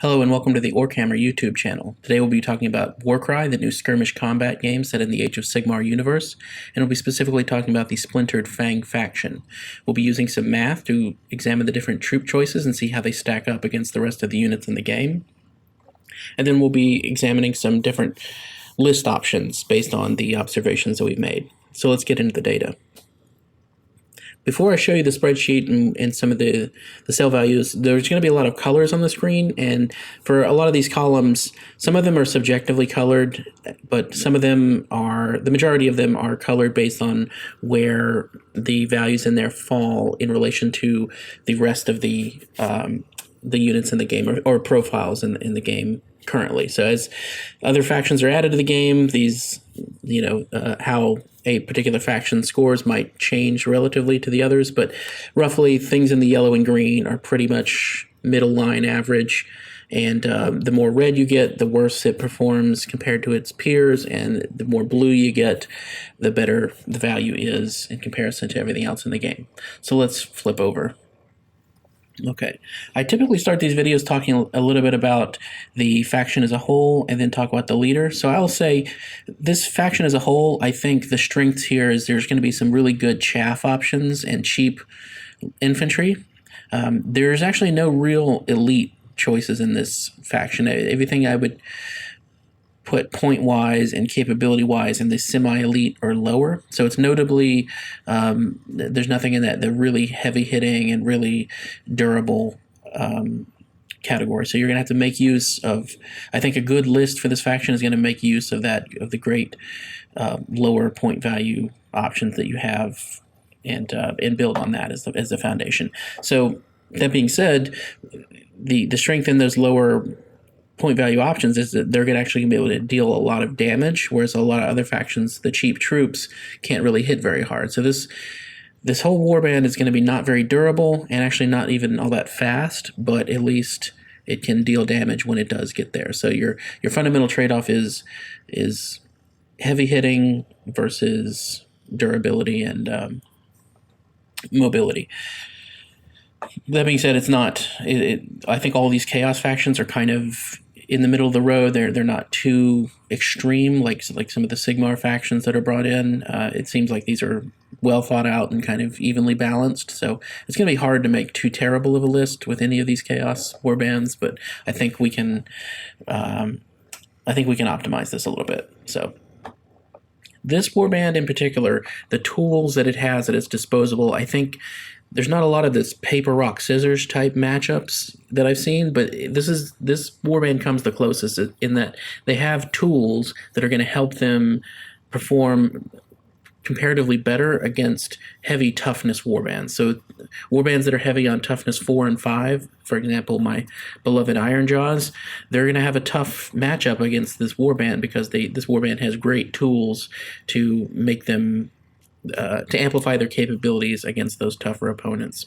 Hello and welcome to the Warhammer YouTube channel. Today we'll be talking about Warcry, the new skirmish combat game set in the Age of Sigmar universe, and we'll be specifically talking about the Splintered Fang faction. We'll be using some math to examine the different troop choices and see how they stack up against the rest of the units in the game. And then we'll be examining some different list options based on the observations that we've made. So let's get into the data. Before I show you the spreadsheet and some of the cell values, there's going to be a lot of colors on the screen, and for a lot of these columns, some of them are subjectively colored, but some of them are, the majority of them are colored based on where the values in there fall in relation to the rest of the units in the game or profiles in the game currently. So as other factions are added to the game, these, how a particular faction scores might change relatively to the others, but roughly things in the yellow and green are pretty much middle line average. And the more red you get, the worse it performs compared to its peers, and the more blue you get, the better the value is in comparison to everything else in the game. So let's flip over. Okay, I typically start these videos talking a little bit about the faction as a whole and then talk about the leader. So I'll say this faction as a whole, I think the strengths here is there's going to be some really good chaff options and cheap infantry. There's actually no real elite choices in this faction. Everything I would put point-wise and capability-wise in the semi-elite or lower. So it's notably, there's nothing in that the really heavy-hitting and really durable category. So you're going to have to make use of, I think a good list for this faction is going to make use of that, of the great lower point value options that you have, and build on that as the foundation. So that being said, the strength in those lower point value options is that they're going to actually be able to deal a lot of damage, whereas a lot of other factions, the cheap troops, can't really hit very hard. So this whole warband is going to be not very durable and actually not even all that fast, but at least it can deal damage when it does get there. So your fundamental trade-off is heavy hitting versus durability and mobility. That being said, it's not. I think all these chaos factions are kind of in the middle of the road. They're not too extreme like some of the Sigmar factions that are brought in. It seems like these are well thought out and kind of evenly balanced. So it's going to be hard to make too terrible of a list with any of these chaos warbands, but I think we can. I think we can optimize this a little bit. So this warband in particular, the tools that it has at its disposal, I think. There's not a lot of this paper, rock, scissors type matchups that I've seen, but this warband comes the closest in that they have tools that are going to help them perform comparatively better against heavy toughness warbands. So warbands that are heavy on toughness 4 and 5, for example, my beloved Iron Jaws, they're going to have a tough matchup against this warband because this warband has great tools to make them to amplify their capabilities against those tougher opponents.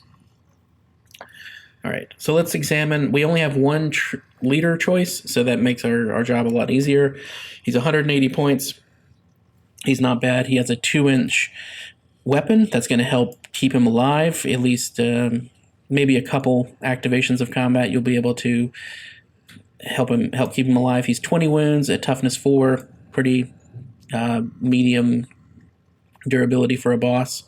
All right, so let's examine. We only have one leader choice, so that makes our job a lot easier. He's 180 points. He's not bad. He has a 2-inch weapon that's going to help keep him alive. At least maybe a couple activations of combat, you'll be able to help keep him alive. He's 20 wounds at toughness 4, pretty medium durability for a boss.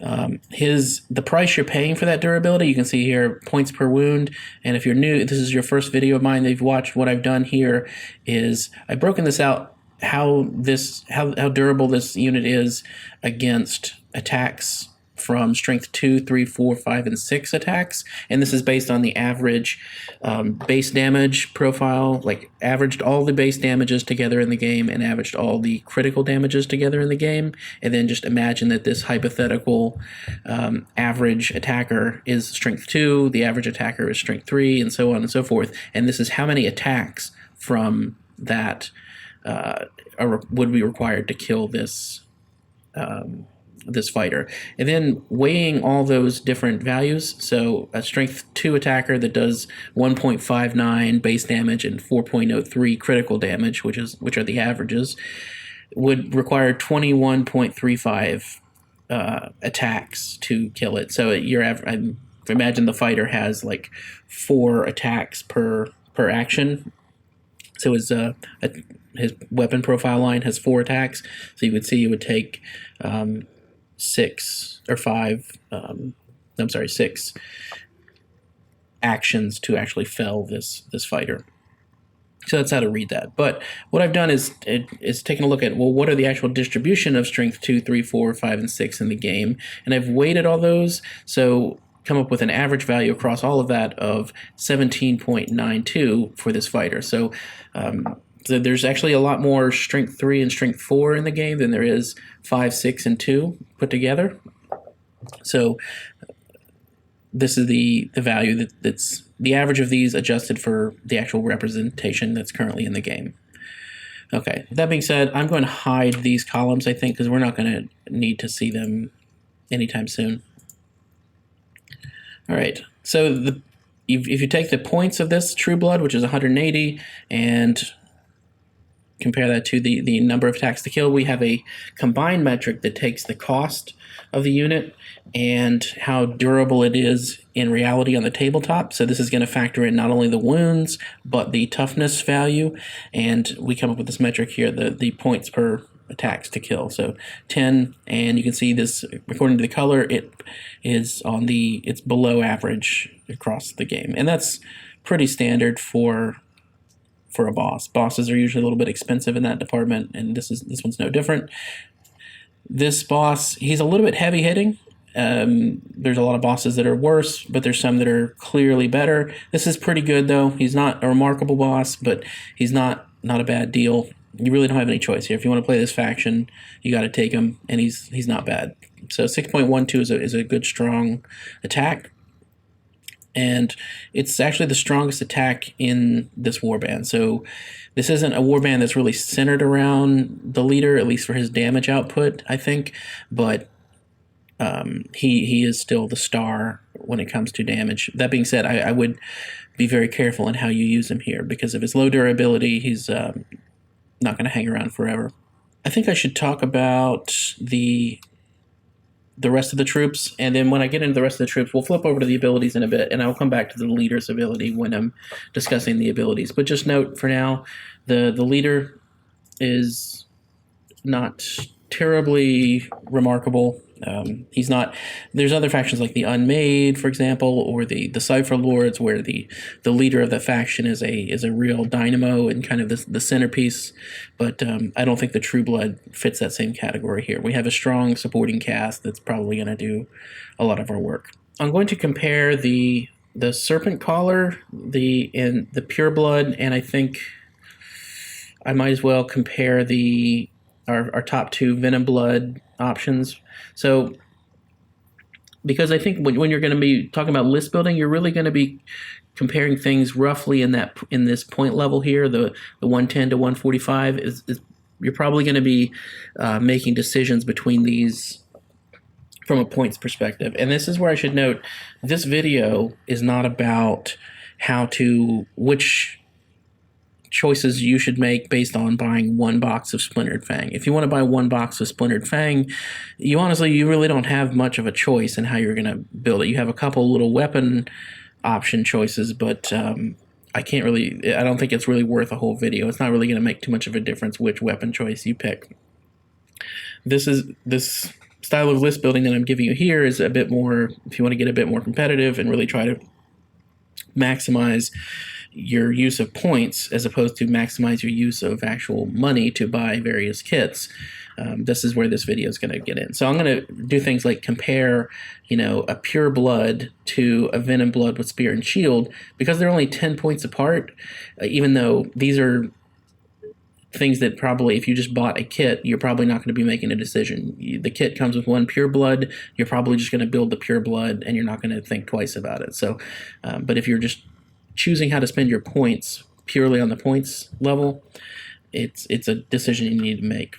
The price you're paying for that durability, you can see here, points per wound. And if you're new, this is your first video of mine that you've watched, what I've done here is I've broken this out, how durable this unit is against attacks from strength 2, 3, 4, 5, and 6 attacks. And this is based on the average base damage profile, like averaged all the base damages together in the game and averaged all the critical damages together in the game. And then just imagine that this hypothetical average attacker is strength 2, the average attacker is strength 3, and so on and so forth. And this is how many attacks from that would be required to kill this this fighter. And then weighing all those different values, so a strength 2 attacker that does 1.59 base damage and 4.03 critical damage, which are the averages, would require 21.35 attacks to kill it. So imagine the fighter has like 4 attacks per per action. So his weapon profile line has 4 attacks. So you would see it would take 6 actions to actually fell this fighter. So that's how to read that. But what I've done is taken a look at, well, what are the actual distribution of strength 2, 3, 4, 5, and 6 in the game, and I've weighted all those. So come up with an average value across all of that of 17.92 for this fighter. So there's actually a lot more strength 3 and strength 4 in the game than there is 5, 6, and 2 put together. So this is the value that's the average of these adjusted for the actual representation that's currently in the game. Okay, that being said, I'm going to hide these columns, I think, because we're not going to need to see them anytime soon. All right, so if you take the points of this True Blood, which is 180, and compare that to the number of attacks to kill, we have a combined metric that takes the cost of the unit and how durable it is in reality on the tabletop. So this is going to factor in not only the wounds, but the toughness value, and we come up with this metric here, the points per attacks to kill. So 10, and you can see this, according to the color, it's below average across the game, and that's pretty standard for a boss. Bosses are usually a little bit expensive in that department, and this one's no different. This boss, he's a little bit heavy hitting. There's a lot of bosses that are worse, but there's some that are clearly better. This is pretty good though. He's not a remarkable boss, but he's not a bad deal. You really don't have any choice here. If you want to play this faction, you got to take him, and he's not bad. So 6.12 is a good strong attack. And it's actually the strongest attack in this warband. So this isn't a warband that's really centered around the leader, at least for his damage output, I think. But he is still the star when it comes to damage. That being said, I would be very careful in how you use him here, because of his low durability, he's not going to hang around forever. I think I should talk about the rest of the troops, and then when I get into the rest of the troops, we'll flip over to the abilities in a bit, and I'll come back to the leader's ability when I'm discussing the abilities. But just note for now, the leader is not terribly remarkable. He's not. There's other factions like the Unmade, for example, or the Cipher Lords, where the leader of the faction is a real dynamo and kind of the centerpiece. But I don't think the True Blood fits that same category here. We have a strong supporting cast that's probably going to do a lot of our work. I'm going to compare the Serpent Collar, the Pure Blood, and I think I might as well compare our top 2 Venom Blood options. So, because I think when you're going to be talking about list building, you're really going to be comparing things roughly in this point level here, the 110 to 145 is you're probably going to be making decisions between these from a points perspective. And this is where I should note, this video is not about which choices you should make based on buying one box of Splintered Fang. If you want to buy one box of Splintered Fang, you really don't have much of a choice in how you're going to build it. You have a couple little weapon option choices, but I don't think it's really worth a whole video. It's not really going to make too much of a difference which weapon choice you pick. This style of list building that I'm giving you here is a bit more, if you want to get a bit more competitive and really try to maximize your use of points as opposed to maximize your use of actual money to buy various kits. This is where this video is going to get in. So I'm going to do things like compare, a Pure Blood to a Venom Blood with Spear and Shield, because they're only 10 points apart, even though these are things that probably, if you just bought a kit, you're probably not going to be making a decision. The kit comes with one Pure Blood, you're probably just going to build the Pure Blood, and you're not going to think twice about it. So, but if you're just choosing how to spend your points purely on the points level, it's a decision you need to make.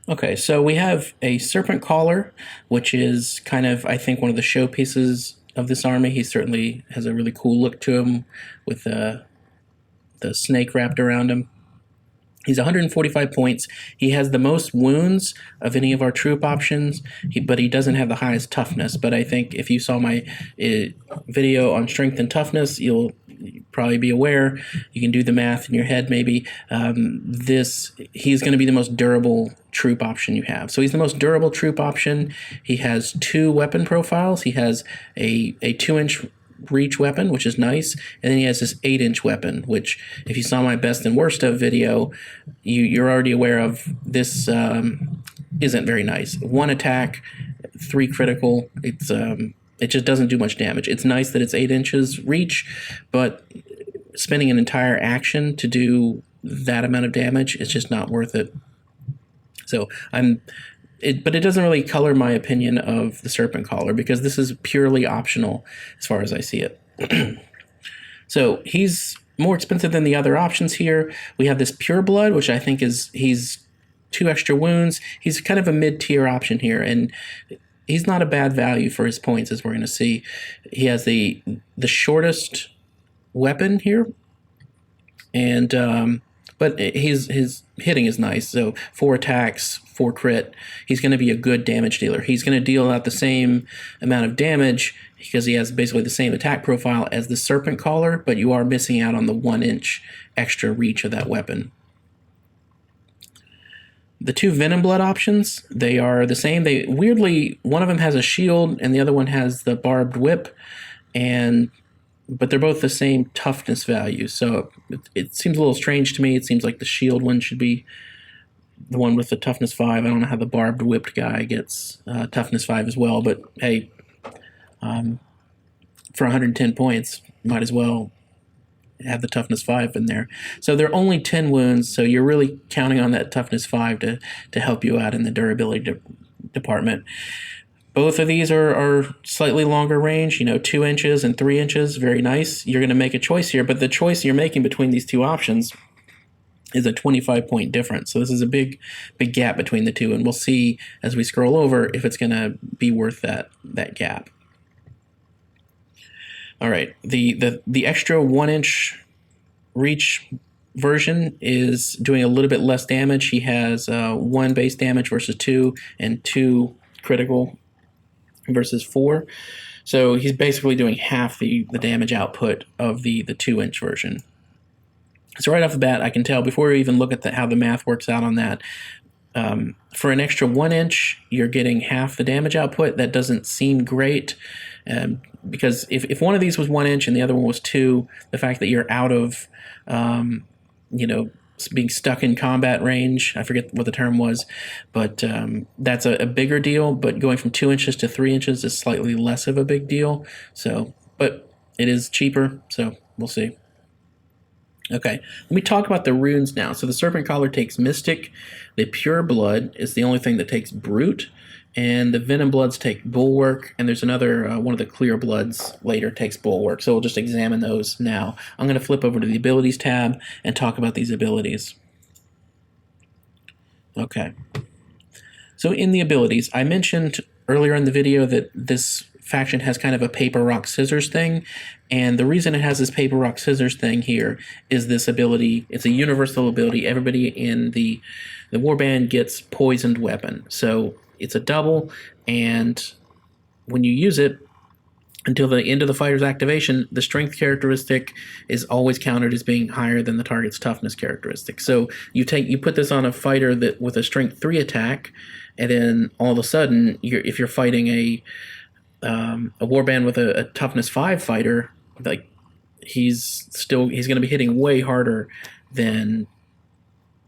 Okay, so we have a Serpent Collar, which is kind of, I think, one of the showpieces of this army. He certainly has a really cool look to him with the snake wrapped around him. He's 145 points. He has the most wounds of any of our troop options, but he doesn't have the highest toughness. But I think if you saw my video on strength and toughness, you'll probably be aware. You can do the math in your head maybe. He's going to be the most durable troop option you have. So he's the most durable troop option. He has 2 weapon profiles. He has a 2-inch reach weapon, which is nice, and then he has this 8-inch weapon, which if you saw my best and worst of video, you're already aware of. This isn't very nice. 1 attack, 3 critical. It just doesn't do much damage. It's nice that it's 8 inches reach, but spending an entire action to do that amount of damage is just not worth it. So but it doesn't really color my opinion of the Serpent Caller, because this is purely optional as far as I see it. So he's more expensive than the other options here. We have this Pure Blood, which I think he's 2 extra wounds. He's kind of a mid-tier option here, and he's not a bad value for his points, as we're going to see. He has the shortest weapon here, and but his hitting is nice. So 4 attacks, 4 crit. He's going to be a good damage dealer. He's going to deal out the same amount of damage because he has basically the same attack profile as the Serpent Caller, but you are missing out on the 1-inch extra reach of that weapon. The 2 Venom Blood options, they are the same. Weirdly, one of them has a shield and the other one has the barbed whip, but they're both the same toughness value. So it seems a little strange to me. It seems like the shield one should be the one with the toughness 5. I don't know how the barbed whipped guy gets toughness 5 as well, but hey, for 110 points, might as well have the toughness 5 in there. So they're only 10 wounds, so you're really counting on that toughness 5 to help you out in the durability department. Both of these are slightly longer range, 2 inches and 3 inches, very nice. You're going to make a choice here, but the choice you're making between these 2 options is a 25-point difference. So this is a big gap between the 2, and we'll see as we scroll over if it's going to be worth that gap. All right, the extra 1-inch reach version is doing a little bit less damage. He has 1 base damage versus 2, and 2 critical versus 4. So he's basically doing half the damage output of the 2-inch version. So right off the bat, I can tell before we even look at how the math works out on that, for an extra 1 inch, you're getting half the damage output. That doesn't seem great, because if one of these was 1 inch and the other one was 2, the fact that you're out of, being stuck in combat range, I forget what the term was, but that's a bigger deal. But going from 2 inches to 3 inches is slightly less of a big deal. So, but it is cheaper, so we'll see. Okay, let me talk about the runes now. So the Serpent Caller takes Mystic, the Pure Blood is the only thing that takes Brute, and the Venom Bloods take Bulwark, and there's another, one of the Clear Bloods later takes Bulwark, so we'll just examine those now. I'm going to flip over to the Abilities tab and talk about these abilities. Okay, so in the abilities, I mentioned earlier in the video that this faction has kind of a paper, rock, scissors thing, and the reason it has this paper, rock, scissors thing here is this ability. It's a universal ability. Everybody in the warband gets Poisoned Weapon, so it's a double, and when you use it until the end of the fighter's activation, the strength characteristic is always counted as being higher than the target's toughness characteristic. So you put this on a fighter that with a strength 3 attack, and then all of a sudden, if you're fighting a warband with a toughness 5 fighter, like he's going to be hitting way harder than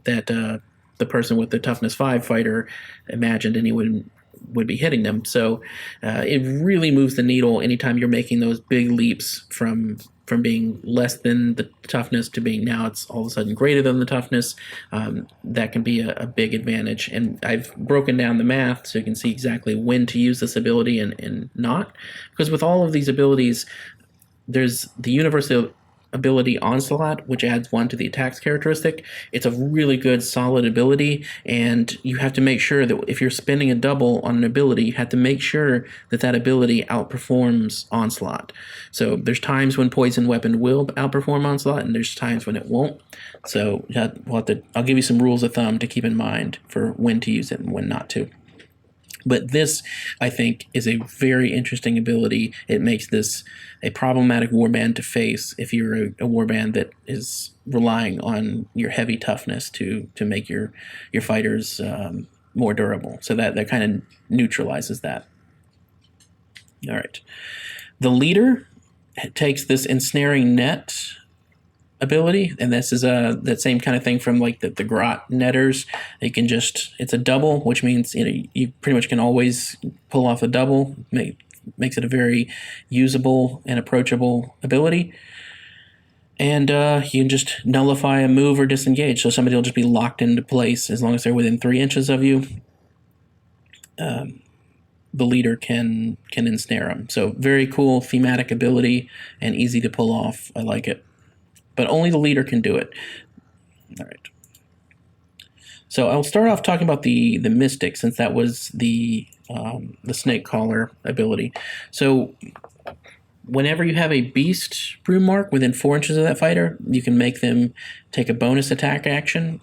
that the person with the toughness 5 fighter imagined anyone would be hitting them. So it really moves the needle anytime you're making those big leaps from being less than the toughness to being now it's all of a sudden greater than the toughness. That can be a big advantage. And I've broken down the math so you can see exactly when to use this ability and not. Because with all of these abilities, there's the universal ability Onslaught, which adds 1 to the attack's characteristic. It's a really good, solid ability, and you have to make sure that if you're spending a double on an ability, you have to make sure that that ability outperforms Onslaught. So there's times when Poison Weapon will outperform Onslaught, and there's times when it won't. So I'll give you some rules of thumb to keep in mind for when to use it and when not to. But this, I think, is a very interesting ability. It makes this a problematic warband to face if you're a warband that is relying on your heavy toughness to make your fighters more durable. So that kind of neutralizes that. All right. The leader takes this ensnaring net ability, and this is that same kind of thing from like the grot netters. It's a double, which means you pretty much can always pull off a double. Makes it a very usable and approachable ability. And you can just nullify a move or disengage, so somebody will just be locked into place as long as they're within 3 inches of you. The leader can ensnare them. So very cool thematic ability and easy to pull off. I like it. But only the leader can do it. All right. So I'll start off talking about the Mystic, since that was the Snake Caller ability. So whenever you have a Beast Broom Mark within 4 inches of that fighter, you can make them take a bonus attack action.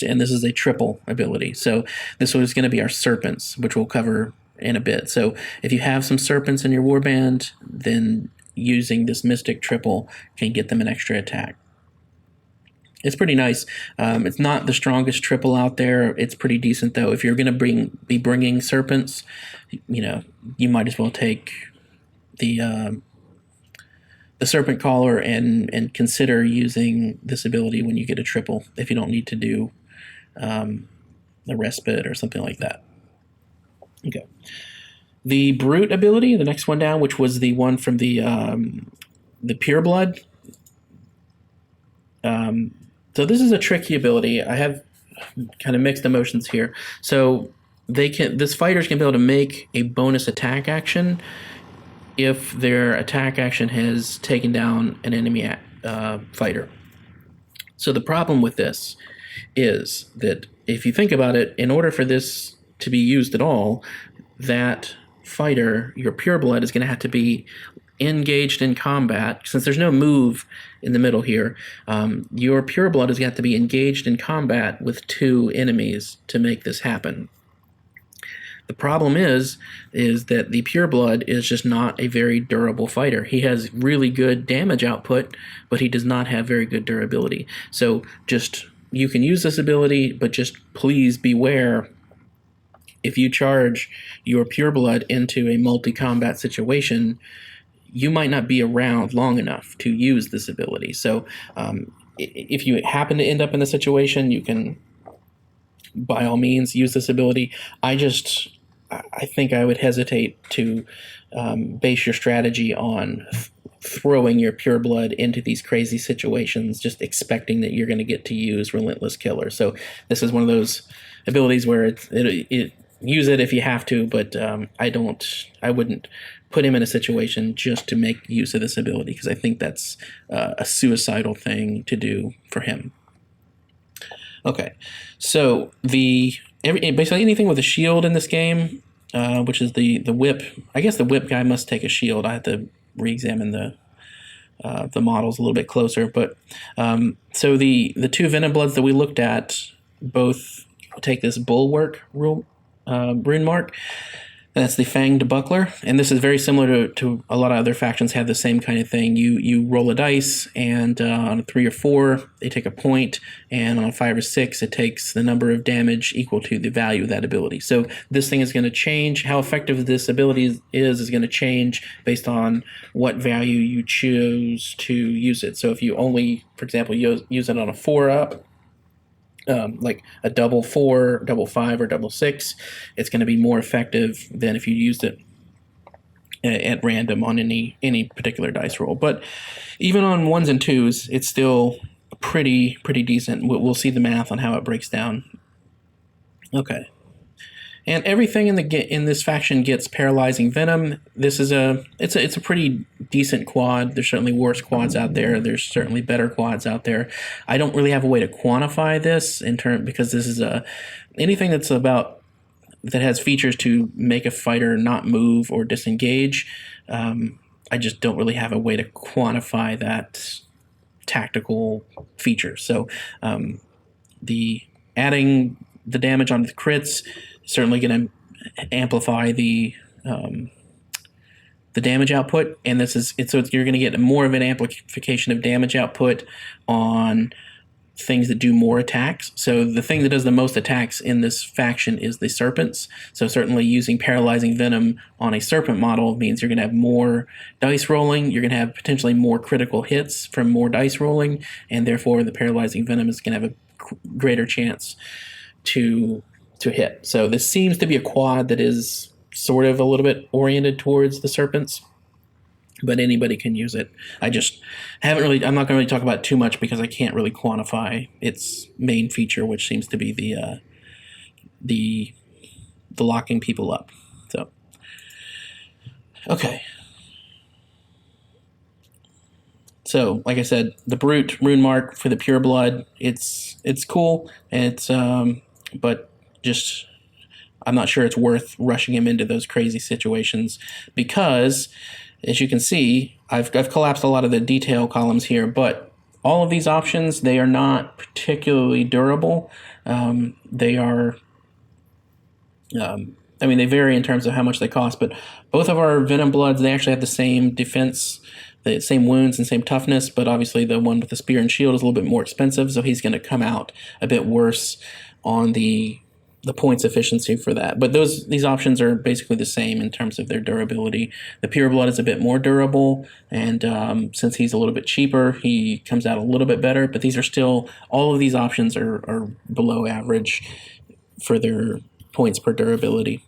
And this is a triple ability. So this was going to be our Serpents, which we'll cover in a bit. So if you have some Serpents in your warband, then using this Mystic triple can get them an extra attack. It's pretty nice. It's not the strongest triple out there. It's pretty decent, though. If you're going to be bringing Serpents, you might as well take the Serpent Caller and consider using this ability when you get a triple, if you don't need to do a respite or something like that. Okay. The Brute ability, the next one down, which was the one from the Pureblood. So this is a tricky ability. I have kind of mixed emotions here. So this fighters can be able to make a bonus attack action if their attack action has taken down an enemy fighter. So the problem with this is that if you think about it, in order for this to be used at all, that fighter, your Pureblood, is going to have to be engaged in combat. Since there's no move in the middle here, your Pureblood is going to have to be engaged in combat with 2 enemies to make this happen. The problem is that the Pureblood is just not a very durable fighter. He has really good damage output, but he does not have very good durability. So you can use this ability, but just please beware. If you charge your Pureblood into a multi-combat situation, you might not be around long enough to use this ability. So if you happen to end up in a situation, you can, by all means, use this ability. I think I would hesitate to base your strategy on throwing your Pureblood into these crazy situations, just expecting that you're going to get to use Relentless Killer. So this is one of those abilities where it use it if you have to, but I wouldn't put him in a situation just to make use of this ability, because I think that's a suicidal thing to do for him. Okay, so basically anything with a shield in this game, which is the whip. I guess the whip guy must take a shield. I have to re-examine the models a little bit closer, but so the 2 Venom Bloods that we looked at both take this Bulwark rune mark. That's the Fanged Buckler, and this is very similar to a lot of other factions have the same kind of thing. You roll a dice, and on a 3 or 4, they take a point, and on a 5 or 6, it takes the number of damage equal to the value of that ability. So this thing is going to change. How effective this ability is going to change based on what value you choose to use it. So if you only, for example, use it on a 4-up, like a double 4, double 5, or double 6, it's going to be more effective than if you used it at random on any particular dice roll. But even on 1s and 2s, it's still pretty decent. We'll see the math on how it breaks down. Okay. And everything in this faction gets paralyzing venom. This is it's a pretty decent quad. There's certainly worse quads out there. There's certainly better quads out there. I don't really have a way to quantify this because this is anything that has features to make a fighter not move or disengage. I just don't really have a way to quantify that tactical feature. So the adding the damage onto the crits certainly going to amplify the damage output, and so you're going to get more of an amplification of damage output on things that do more attacks. So the thing that does the most attacks in this faction is the serpents. So certainly using paralyzing venom on a serpent model means you're going to have more dice rolling. You're going to have potentially more critical hits from more dice rolling, and therefore the paralyzing venom is going to have a greater chance to hit. So this seems to be a quad that is sort of a little bit oriented towards the serpents, but anybody can use it. I'm not going to really talk about it too much because I can't really quantify its main feature, which seems to be the locking people up. So, okay. So, like I said, the Brute rune mark for the pure blood, it's cool, and but just I'm not sure it's worth rushing him into those crazy situations because, as you can see, I've collapsed a lot of the detail columns here, but all of these options, they are not particularly durable. They are, they vary in terms of how much they cost, but both of our Venom Bloods, they actually have the same defense, the same wounds and same toughness, but obviously the one with the spear and shield is a little bit more expensive, so he's going to come out a bit worse on the points efficiency for that. But these options are basically the same in terms of their durability. The pure blood is a bit more durable, and since he's a little bit cheaper, he comes out a little bit better. But these are still, all of these options are below average for their points per durability.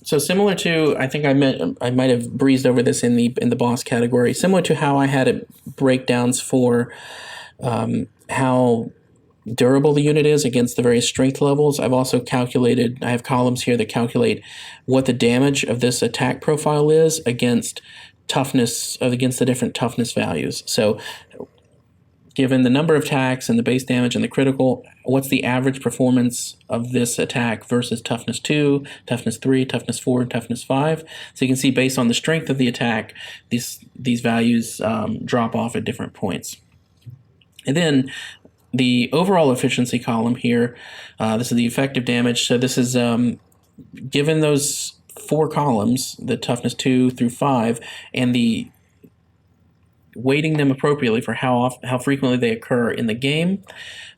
So similar to, I think I might have breezed over this in the boss category. Similar to how I had breakdowns for how durable the unit is against the various strength levels. I've also calculated, I have columns here that calculate what the damage of this attack profile is against the different toughness values. So given the number of attacks and the base damage and the critical, what's the average performance of this attack versus toughness 2, toughness 3, toughness 4, and toughness 5. So you can see based on the strength of the attack, these values drop off at different points. And then the overall efficiency column here, this is the effective damage. So this is given those 4 columns, the toughness 2 through 5, and the weighting them appropriately for how frequently they occur in the game,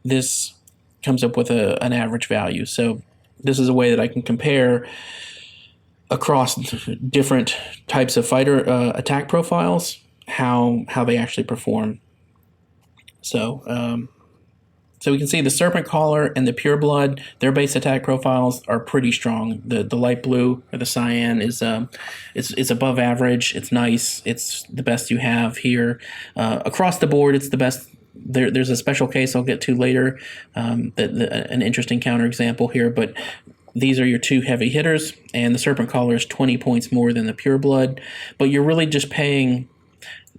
this comes up with an average value. So this is a way that I can compare across different types of fighter attack profiles how they actually perform. So we can see the Serpent Caller and the Pure Blood, their base attack profiles are pretty strong. The light blue or the cyan is it's above average. It's nice. It's the best you have here. Across the board, it's the best. There's a special case I'll get to later, an interesting counterexample here, but these are your 2 heavy hitters, and the Serpent Caller is 20 points more than the Pure Blood, but you're really just paying.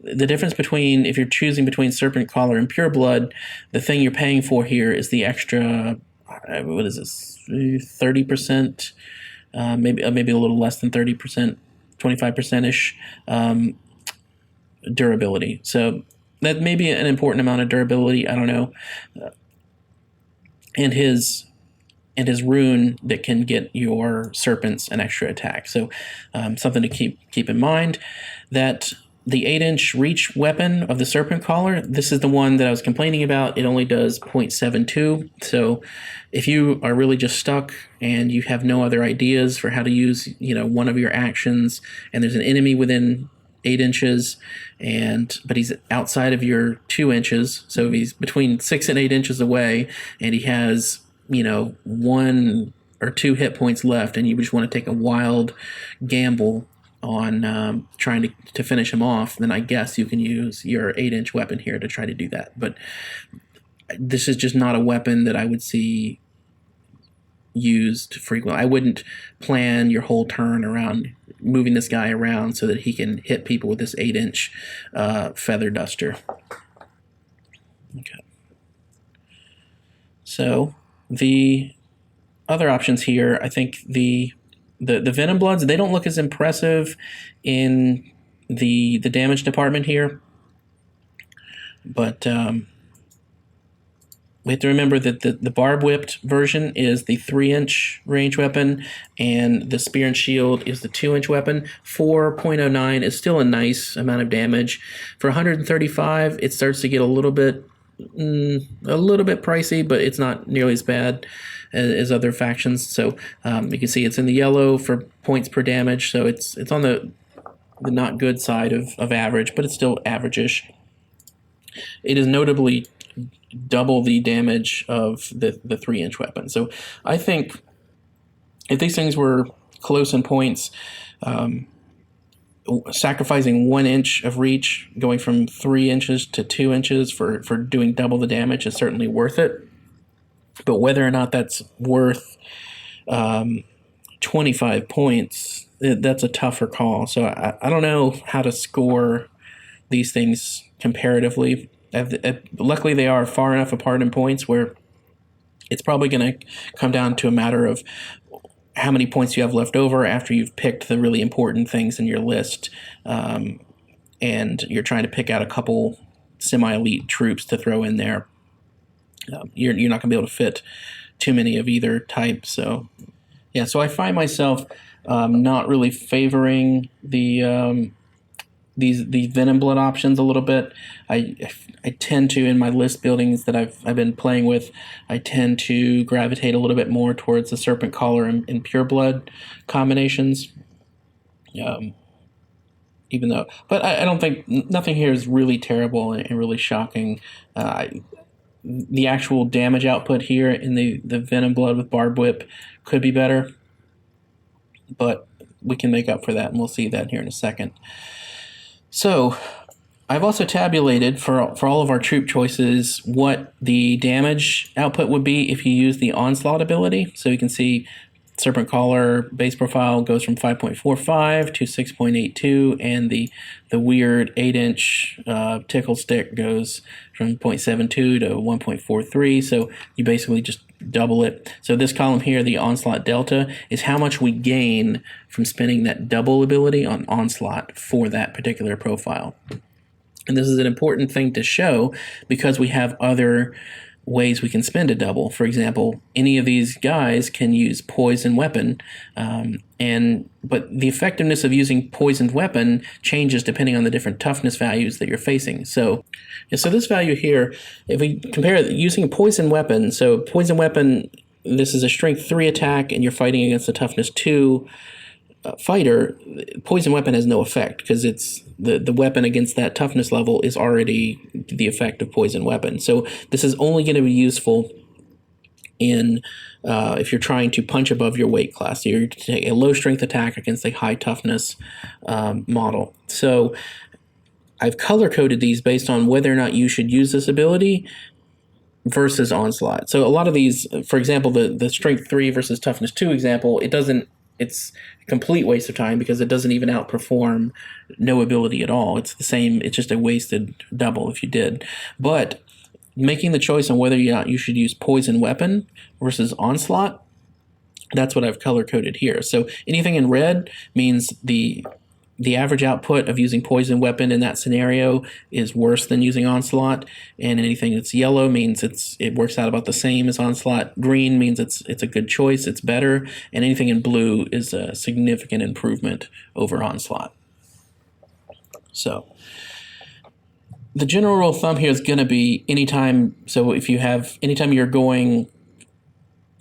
The difference between, if you're choosing between Serpent Caller and Pure Blood, the thing you're paying for here is the extra, what is this, 30%, maybe a little less than 30%, 25%-ish durability. So that may be an important amount of durability, I don't know. And his rune that can get your serpents an extra attack. So something to keep in mind, that the 8-inch reach weapon of the Serpent Caller, this is the one that I was complaining about. It only does 0.72. So if you are really just stuck and you have no other ideas for how to use, one of your actions, and there's an enemy within 8 inches, but he's outside of your 2 inches, so he's between 6 and 8 inches away, and he has, 1 or 2 hit points left, and you just want to take a wild gamble on trying to finish him off, then I guess you can use your 8-inch weapon here to try to do that. But this is just not a weapon that I would see used frequently. I wouldn't plan your whole turn around moving this guy around so that he can hit people with this 8-inch feather duster. Okay. So the other options here, I think the Venom Bloods, they don't look as impressive in the damage department here, but we have to remember that the barb whipped version is the 3-inch range weapon, and the spear and shield is the 2-inch weapon. 4.09 is still a nice amount of damage. For 135, it starts to get a little bit pricey, but it's not nearly as bad as other factions. So you can see it's in the yellow for points per damage, so it's on the not good side of average, but it's still average-ish. It is notably double the damage of the 3-inch weapon. So I think if these things were close in points, sacrificing 1 inch of reach, going from 3 inches to 2 inches for doing double the damage is certainly worth it. But whether or not that's worth 25 points, that's a tougher call. So I don't know how to score these things comparatively. Luckily, they are far enough apart in points where it's probably going to come down to a matter of how many points you have left over after you've picked the really important things in your list, and you're trying to pick out a couple semi-elite troops to throw in there. You're not going to be able to fit too many of either type. So, yeah, so I find myself not really favoring the Venom Blood options a little bit. I tend to, in my list buildings that I've been playing with, I tend to gravitate a little bit more towards the Serpent Collar and Pure Blood combinations. Even though, but I don't think nothing here is really terrible and really shocking. The actual damage output here in the Venom Blood with Barb Whip could be better, but we can make up for that, and we'll see that here in a second. So I've also tabulated for all of our troop choices what the damage output would be if you use the Onslaught ability. So you can see Serpent Collar base profile goes from 5.45 to 6.82, and the weird 8-inch tickle stick goes from 0.72 to 1.43. So you basically just double it. So this column here, the Onslaught Delta, is how much we gain from spending that double ability on Onslaught for that particular profile. And this is an important thing to show because we have other ways we can spend a double. For example, any of these guys can use Poison Weapon, but the effectiveness of using Poisoned Weapon changes depending on the different toughness values that you're facing. So this value here, if we compare it using a Poison Weapon, so Poison Weapon, this is a Strength 3 attack, and you're fighting against a Toughness 2 fighter. Poison Weapon has no effect because it's the weapon against that toughness level is already the effect of Poison Weapon. So this is only going to be useful in if you're trying to punch above your weight class. So you're to take a low strength attack against a high toughness model. So I've color coded these based on whether or not you should use this ability versus Onslaught. So a lot of these, for example, the Strength 3 versus Toughness 2 example, it's a complete waste of time because it doesn't even outperform no ability at all. It's the same. It's just a wasted double if you did. But making the choice on whether or not you should use Poison Weapon versus Onslaught, that's what I've color-coded here. So anything in red means the average output of using Poison Weapon in that scenario is worse than using Onslaught, and anything that's yellow means it works out about the same as Onslaught. Green means it's a good choice, it's better, and anything in blue is a significant improvement over Onslaught. So the general rule of thumb here is going to be anytime you're going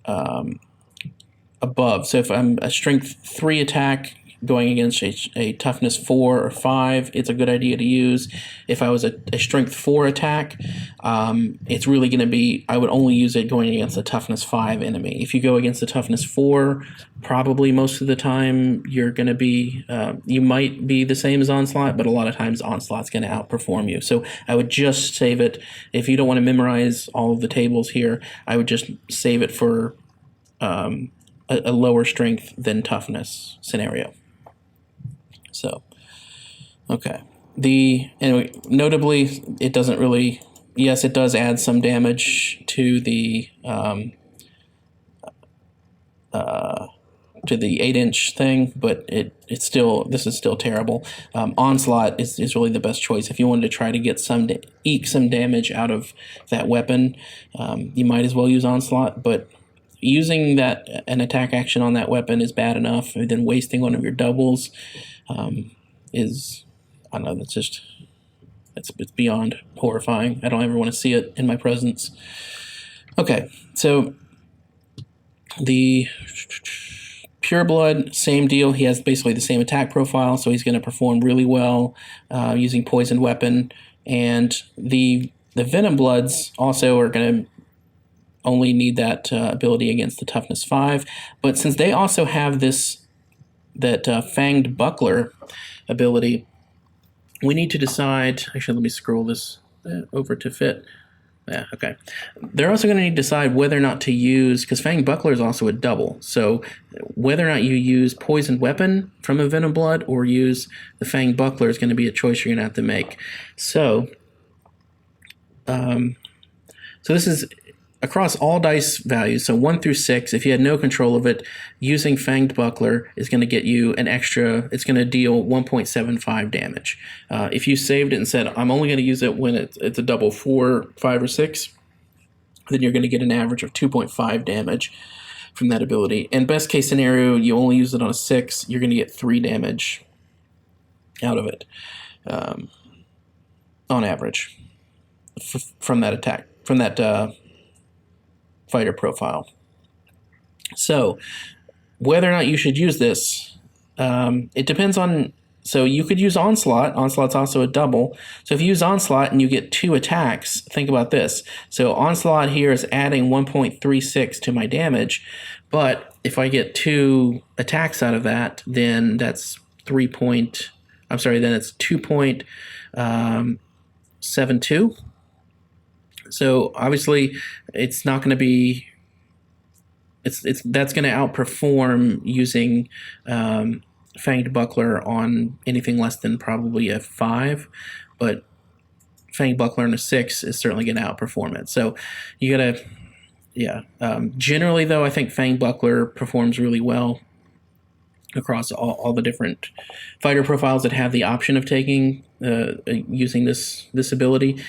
above. So if I'm a Strength 3 attack going against a Toughness 4 or 5, it's a good idea to use. If I was a Strength 4 attack, it's really going to be, I would only use it going against a Toughness 5 enemy. If you go against a Toughness 4, probably most of the time you're going to be, you might be the same as Onslaught, but a lot of times Onslaught's going to outperform you. So I would just save it. If you don't want to memorize all of the tables here, I would just save it for a lower strength than toughness scenario. So, okay. Anyway, notably, it doesn't really. Yes, it does add some damage to the 8-inch thing, but it's still, this is still terrible. Onslaught is really the best choice if you wanted to try to get eke some damage out of that weapon. You might as well use Onslaught, but using an attack action on that weapon is bad enough, and then wasting one of your doubles is, I don't know, that's just, it's beyond horrifying. I don't ever want to see it in my presence. Okay, so the Pureblood, same deal. He has basically the same attack profile, so he's going to perform really well using Poisoned Weapon. And the Venom Bloods also are going to only need that ability against the Toughness 5. But since they also have that Fanged Buckler ability, we need to decide. Actually, let me scroll this over to fit. Yeah, okay. They're also going to need to decide whether or not to use, because Fang Buckler is also a double, so whether or not you use Poisoned Weapon from a Venom Blood or use the Fang Buckler is going to be a choice you're going to have to make. So, so this is across all dice values, so 1 through 6, if you had no control of it, using Fanged Buckler is going to get you an extra, it's going to deal 1.75 damage. If you saved it and said, I'm only going to use it when it's a double 4, 5, or 6, then you're going to get an average of 2.5 damage from that ability. And best case scenario, you only use it on a 6, you're going to get 3 damage out of it on average from that attack, from that fighter profile. So whether or not you should use this, it depends on, so you could use Onslaught. Onslaught's also a double. So if you use Onslaught and you get 2 attacks, think about this. So Onslaught here is adding 1.36 to my damage, but if I get 2 attacks out of that, then that's then it's 2.72. So obviously, it's not going to be. That's going to outperform using Fanged Buckler on anything less than probably a 5, but Fanged Buckler on a 6 is certainly going to outperform it. So you got to, yeah. Generally, though, I think Fanged Buckler performs really well across all the different fighter profiles that have the option of taking using this ability.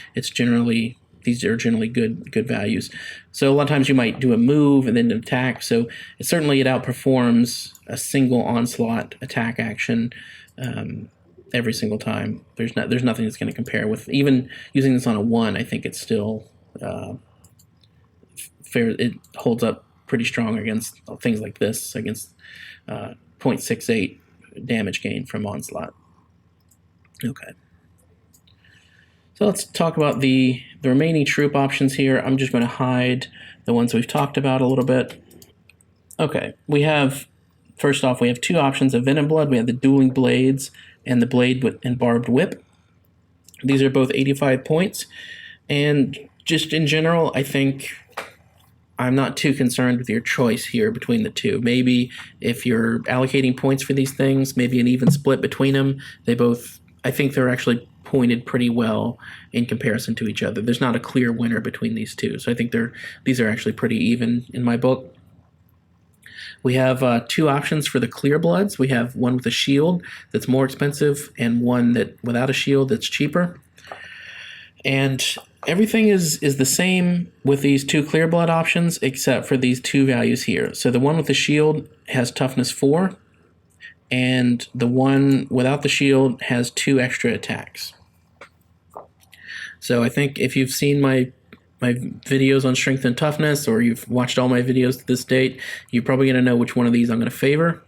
These are generally good values. So a lot of times you might do a move and then an attack. So it outperforms a single Onslaught attack action every single time. There's nothing that's going to compare with. Even using this on a 1, I think it's still fair. It holds up pretty strong against things like this, against 0.68 damage gain from Onslaught. Okay. So let's talk about the remaining troop options here. I'm just going to hide the ones we've talked about a little bit. Okay, first off, we have 2 options of Venom Blood. We have the Dueling Blades and the Blade and Barbed Whip. These are both 85 points. And just in general, I think I'm not too concerned with your choice here between the 2. Maybe if you're allocating points for these things, maybe an even split between them. I think they're actually pointed pretty well in comparison to each other. There's not a clear winner between these 2. So I think these are actually pretty even in my book. We have 2 options for the Clear Bloods. We have one with a shield that's more expensive and one that without a shield that's cheaper. And everything is the same with these 2 Clear Blood options except for these 2 values here. So the one with the shield has toughness 4, and the one without the shield has 2 extra attacks. So I think if you've seen my videos on strength and toughness, or you've watched all my videos to this date, you're probably going to know which one of these I'm going to favor.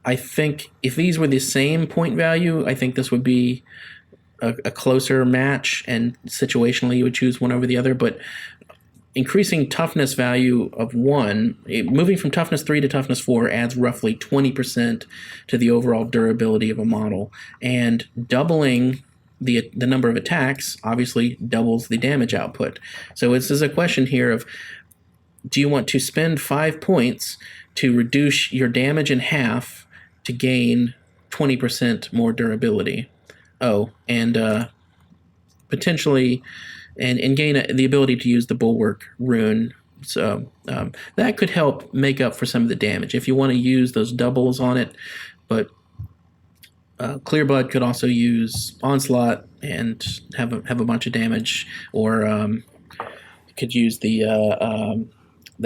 I think if these were the same point value, I think this would be a closer match, and situationally you would choose one over the other. But increasing toughness value of 1, moving from toughness 3 to toughness 4 adds roughly 20% to the overall durability of a model, and doubling the number of attacks obviously doubles the damage output. So this is a question here of, do you want to spend 5 points to reduce your damage in half to gain 20% more durability? Oh, and potentially, and gain the ability to use the Bulwark rune. So that could help make up for some of the damage if you want to use those doubles on it. But Clearblood could also use Onslaught and have a bunch of damage, or could use the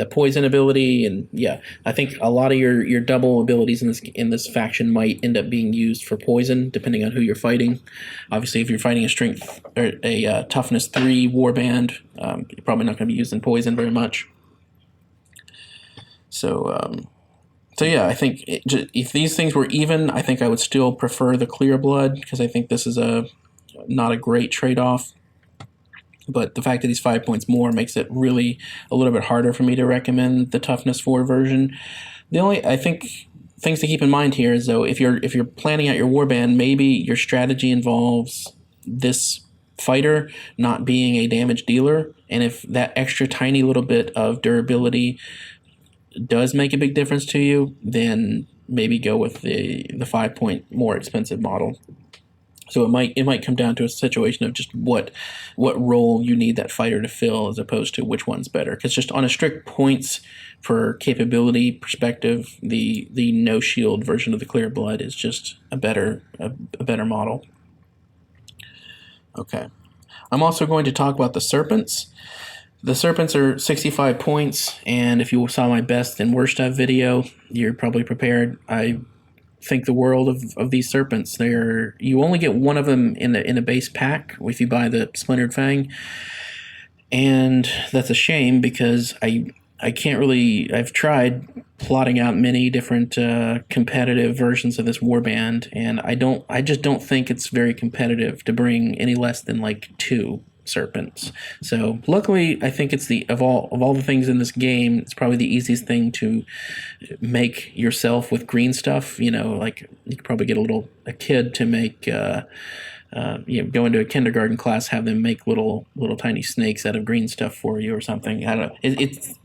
poison ability, and yeah, I think a lot of your double abilities in this faction might end up being used for poison, depending on who you're fighting. Obviously, if you're fighting a strength or a toughness 3 warband, you're probably not going to be using poison very much. So yeah, I think if these things were even, I think I would still prefer the clear blood, because I think this is not a great trade-off. But the fact that he's 5 points more makes it really a little bit harder for me to recommend the toughness 4 version. The only, I think, things to keep in mind here is, though, if you're planning out your warband, maybe your strategy involves this fighter not being a damage dealer, and if that extra tiny little bit of durability does make a big difference to you, then maybe go with the 5 point more expensive model. So it might come down to a situation of just what role you need that fighter to fill, as opposed to which one's better. Because just on a strict points for capability perspective, the no shield version of the Clear Blood is just a better model. Okay, I'm also going to talk about the serpents. The serpents are 65 points, and if you saw my best and worst of video, you're probably prepared. I think the world of these serpents. You only get one of them in a base pack if you buy the Splintered Fang, and that's a shame, because I can't really. I've tried plotting out many different competitive versions of this warband, and I just don't think it's very competitive to bring any less than like 2 serpents. So luckily, I think it's of all the things in this game, it's probably the easiest thing to make yourself with green stuff. Like you could probably get a kid to make go into a kindergarten class, have them make little tiny snakes out of green stuff for you or something. I don't know. It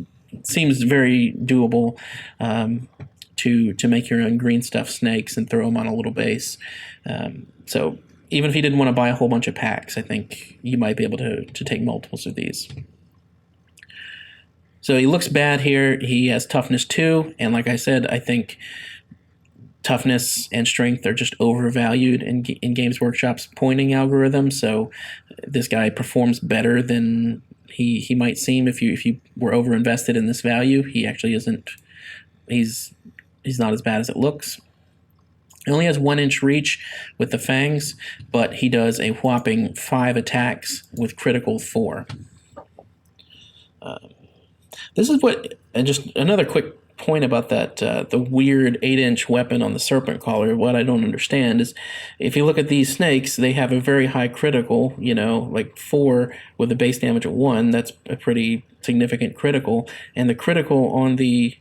seems very doable to make your own green stuff snakes and throw them on a little base. So even if you didn't want to buy a whole bunch of packs, I think you might be able to take multiples of these. So he looks bad here. He has toughness 2, and like I said, I think toughness and strength are just overvalued in Games Workshop's pointing algorithm. So this guy performs better than he might seem if you were overinvested in this value. He actually isn't. He's not as bad as it looks. He only has 1-inch reach with the fangs, but he does a whopping 5 attacks with critical 4. This is and just another quick point about that, the weird 8-inch weapon on the serpent collar. What I don't understand is, if you look at these snakes, they have a very high critical, like 4 with a base damage of 1. That's a pretty significant critical. And the critical on the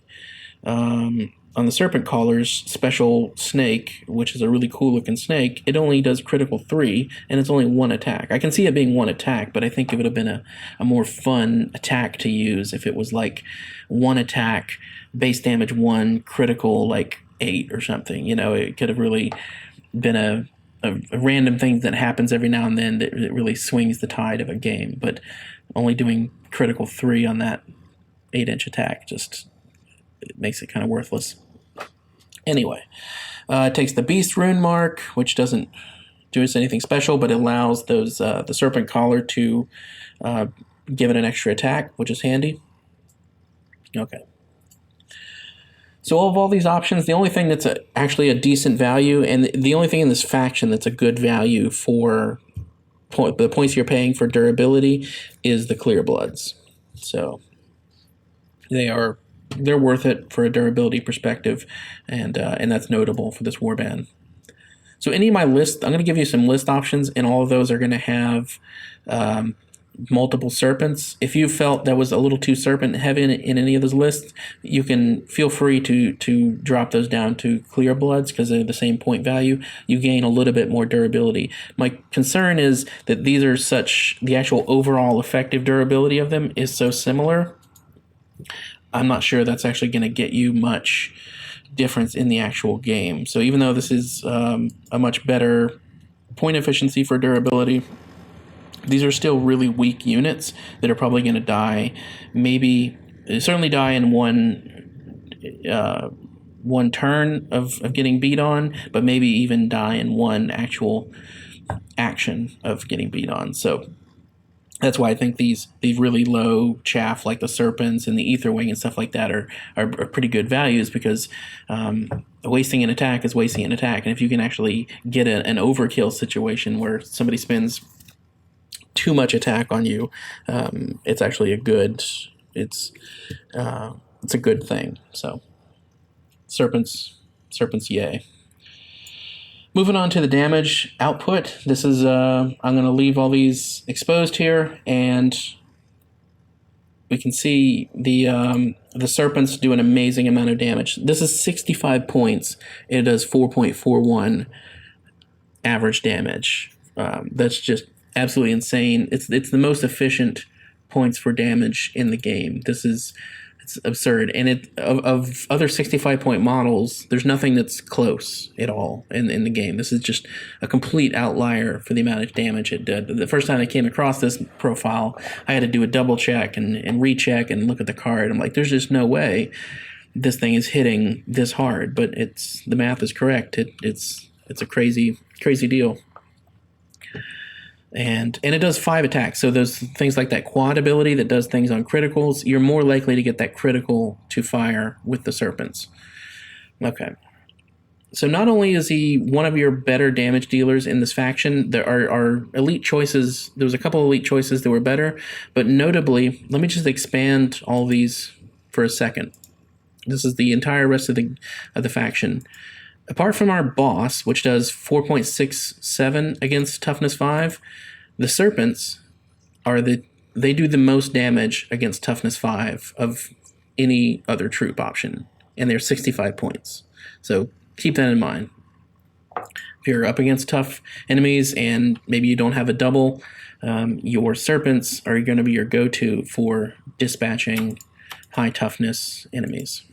serpent collar's special snake, which is a really cool looking snake, it only does critical 3, and it's only 1 attack. I can see it being 1 attack, but I think it would have been a more fun attack to use if it was like 1 attack, base damage 1, critical like 8 or something. It could have really been a random thing that happens every now and then that really swings the tide of a game. But only doing critical 3 on that 8-inch attack just makes it kind of worthless. Anyway, it takes the Beast Rune Mark, which doesn't do us anything special, but it allows the Serpent Collar to give it an extra attack, which is handy. Okay. So of all these options, the only thing that's actually a decent value, and the only thing in this faction that's a good value for the points you're paying for durability, is the Clear Bloods. So they're worth it for a durability perspective, and that's notable for this warband. So any of my lists, I'm going to give you some list options, and all of those are going to have multiple serpents. If you felt that was a little too serpent heavy in any of those lists, you can feel free to drop those down to Clear Bloods, because they're the same point value. You gain a little bit more durability. My concern is that these are the actual overall effective durability of them is so similar I'm not sure that's actually going to get you much difference in the actual game. So even though this is a much better point efficiency for durability, these are still really weak units that are probably going to die. Maybe certainly die in one turn of getting beat on, but maybe even die in one actual action of getting beat on. So that's why I think these really low chaff like the serpents and the ether wing and stuff like that are pretty good values, because wasting an attack is wasting an attack. And if you can actually get an overkill situation where somebody spends too much attack on you, it's actually a good thing. So serpents, yay. Moving on to the damage output. This is I'm going to leave all these exposed here, and we can see the serpents do an amazing amount of damage. This is 65 points. It does 4.41 average damage. That's just absolutely insane. It's the most efficient points for damage in the game. It's absurd. And of other 65-point models, there's nothing that's close at all in the game. This is just a complete outlier for the amount of damage it did. The first time I came across this profile, I had to do a double check and recheck and look at the card. I'm like, there's just no way this thing is hitting this hard. But the math is correct. It's a crazy deal. And it does 5 attacks. So those things like that quad ability that does things on criticals, you're more likely to get that critical to fire with the serpents. Okay. So not only is he one of your better damage dealers in this faction, there are elite choices. There was a couple of elite choices that were better, but notably, let me just expand all these for a second. This is the entire rest of the faction. Apart from our boss, which does 4.67 against toughness 5, the serpents they do the most damage against toughness 5 of any other troop option, and they're 65 points. So keep that in mind. If you're up against tough enemies and maybe you don't have a double, your serpents are going to be your go-to for dispatching high toughness enemies.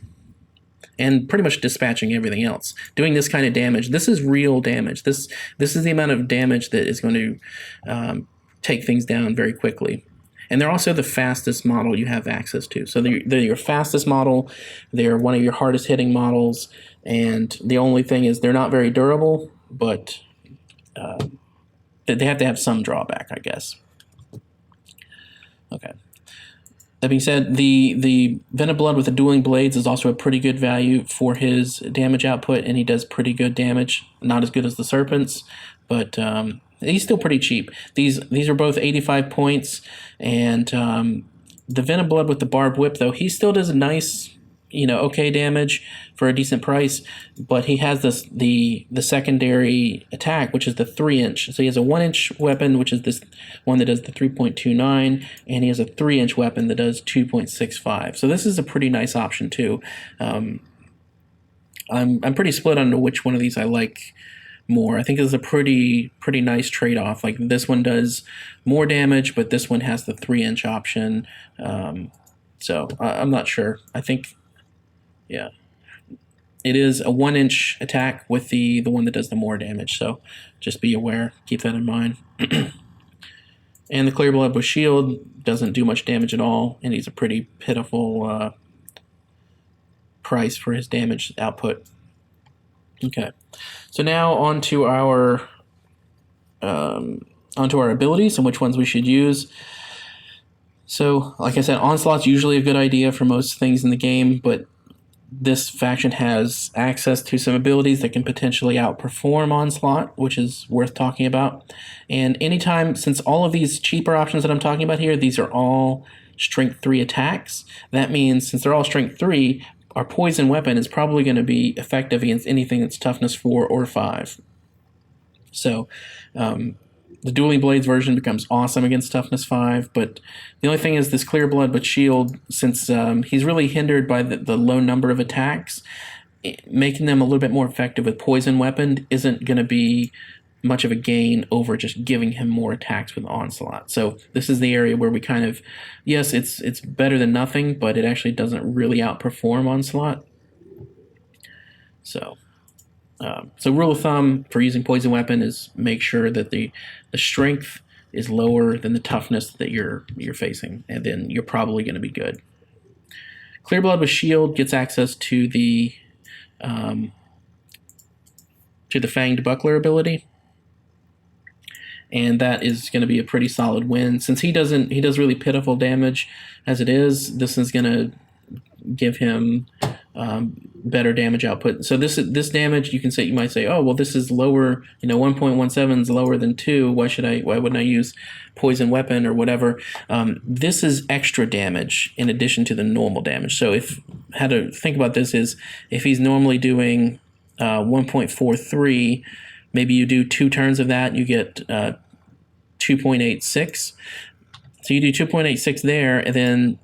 And pretty much dispatching everything else. Doing this kind of damage, this is real damage. This is the amount of damage that is going to take things down very quickly. And they're also the fastest model you have access to. So they're your fastest model. They're one of your hardest hitting models. And the only thing is they're not very durable, but they have to have some drawback, I guess. Okay. That being said, the Venom Blood with the Dueling Blades is also a pretty good value for his damage output, and he does pretty good damage. Not as good as the Serpents, but he's still pretty cheap. These are both 85 points, and the Venom Blood with the Barbed Whip, though, he still does a nice, okay damage for a decent price, but he has the secondary attack, which is the 3-inch. So he has a 1-inch weapon, which is this one that does the 3.29, and he has a 3-inch weapon that does 2.65. So this is a pretty nice option too. I'm pretty split on which one of these I like more. I think it's a pretty nice trade-off. Like this one does more damage, but this one has the 3-inch option. So I'm not sure. I think, yeah, it is a 1-inch attack with the one that does the more damage. So just be aware. Keep that in mind. And the Clear Blood with Shield doesn't do much damage at all, and he's a pretty pitiful price for his damage output. Okay, so now onto our abilities and which ones we should use. So, like I said, Onslaught's usually a good idea for most things in the game, but this faction has access to some abilities that can potentially outperform Onslaught, which is worth talking about. And anytime, since all of these cheaper options that I'm talking about here, these are all Strength 3 attacks, that means since they're all Strength 3, our poison weapon is probably going to be effective against anything that's Toughness 4 or 5. So, the Dueling Blades version becomes awesome against Toughness 5, but the only thing is this Clear Blood but Shield, since he's really hindered by the low number of attacks, making them a little bit more effective with Poison Weapon isn't going to be much of a gain over just giving him more attacks with Onslaught. So this is the area where we kind of, yes, it's better than nothing, but it actually doesn't really outperform Onslaught. So rule of thumb for using Poison Weapon is make sure that the strength is lower than the toughness that you're facing, and then you're probably going to be good. Clear Blood with Shield gets access to the Fanged Buckler ability, and that is going to be a pretty solid win. Since he does really pitiful damage as it is, this is going to give him better damage output. So this damage, you might say, oh well, this is lower. 1.17 is lower than 2. Why wouldn't I use Poison Weapon or whatever? This is extra damage in addition to the normal damage. So how to think about this is if he's normally doing 1.43, maybe you do 2 turns of that, you get 2.86. So you do 2.86 there, and then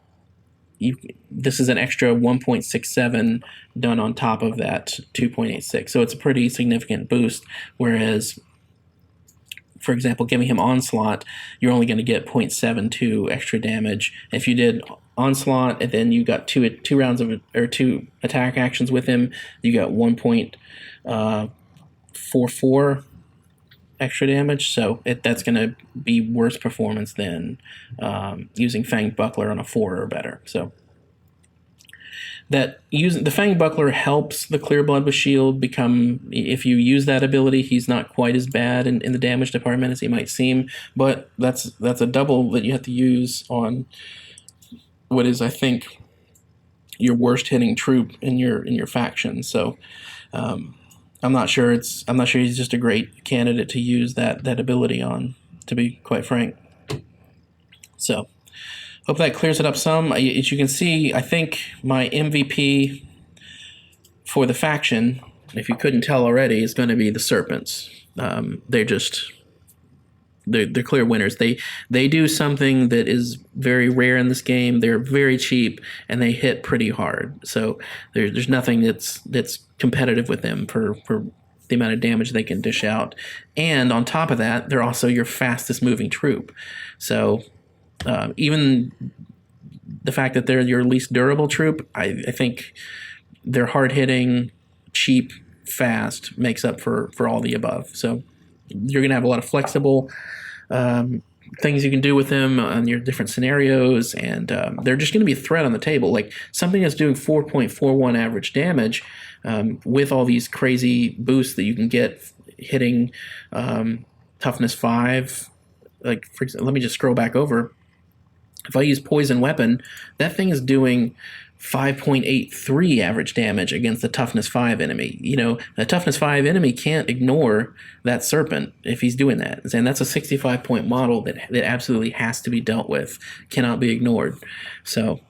this is an extra 1.67 done on top of that 2.86. So it's a pretty significant boost, whereas, for example, giving him Onslaught, you're only going to get 0.72 extra damage. If you did Onslaught and then you got two rounds of or 2 attack actions with him, you got 1.44 extra damage. So that's going to be worse performance than using Fanged Buckler on a 4 or better. So the Fanged Buckler helps the Clear Blood with Shield become, if you use that ability, he's not quite as bad in the damage department as he might seem. But that's a double that you have to use on what is, I think, your worst hitting troop in your faction. So I'm not sure he's just a great candidate to use that ability on, to be quite frank. So hope that clears it up some. As you can see, I think my MVP for the faction, if you couldn't tell already, is going to be the Serpents. They're clear winners. They do something that is very rare in this game. They're very cheap and they hit pretty hard. So there's nothing that's competitive with them for the amount of damage they can dish out. And on top of that, they're also your fastest moving troop. So even the fact that they're your least durable troop, I think they're hard hitting, cheap, fast makes up for all the above. So you're going to have a lot of flexible things you can do with them on your different scenarios, and they're just going to be a threat on the table. Like something that's doing 4.41 average damage with all these crazy boosts that you can get hitting toughness 5. Like, for example, let me just scroll back over. If I use Poison Weapon, that thing is doing 5.83 average damage against the toughness 5 enemy. A toughness 5 enemy can't ignore that Serpent if he's doing that. And that's a 65-point model that absolutely has to be dealt with, cannot be ignored. So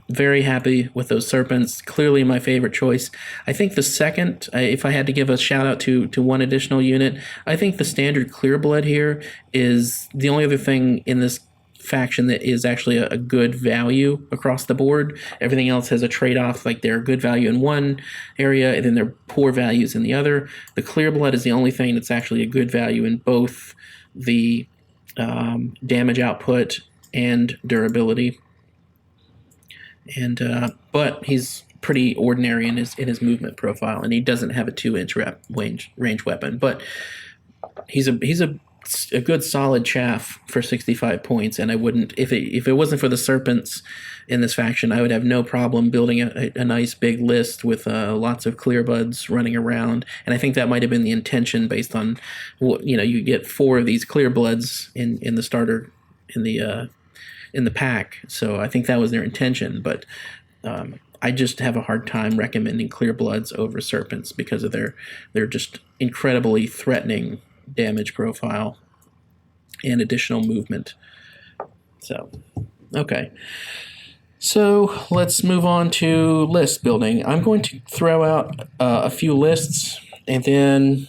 very happy with those Serpents. Clearly my favorite choice. I think the second, if I had to give a shout out to one additional unit, I think the standard Clear Blood here is the only other thing in this faction that is actually a good value across the board. Everything else has a trade-off, like they're good value in one area and then they're poor values in the other. The Clear Blood is the only thing that's actually a good value in both the damage output and durability. And but he's pretty ordinary in his movement profile, and he doesn't have a 2-inch range weapon, but he's a good solid chaff for 65 points, and I wouldn't, if it wasn't for the Serpents in this faction, I would have no problem building a nice big list with lots of Clear Buds running around. And I think that might have been the intention based on what you get 4 of these Clear Bloods in the starter in the pack. So I think that was their intention, but I just have a hard time recommending Clear Bloods over Serpents because of their just incredibly threatening damage profile and additional movement. So, okay. So let's move on to list building. I'm going to throw out a few lists, and then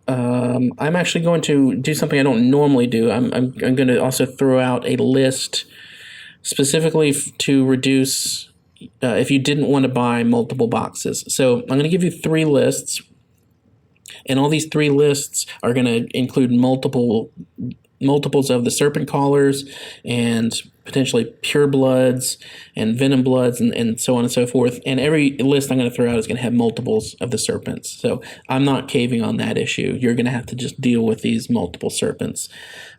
I'm actually going to do something I don't normally do. I'm going to also throw out a list specifically to reduce if you didn't want to buy multiple boxes. So I'm going to give you 3 lists. And all these three lists are going to include multiples of the serpent collars and potentially pure bloods and venom bloods and so on and so forth. And every list I'm going to throw out is going to have multiples of the serpents. So I'm not caving on that issue. You're going to have to just deal with these multiple serpents.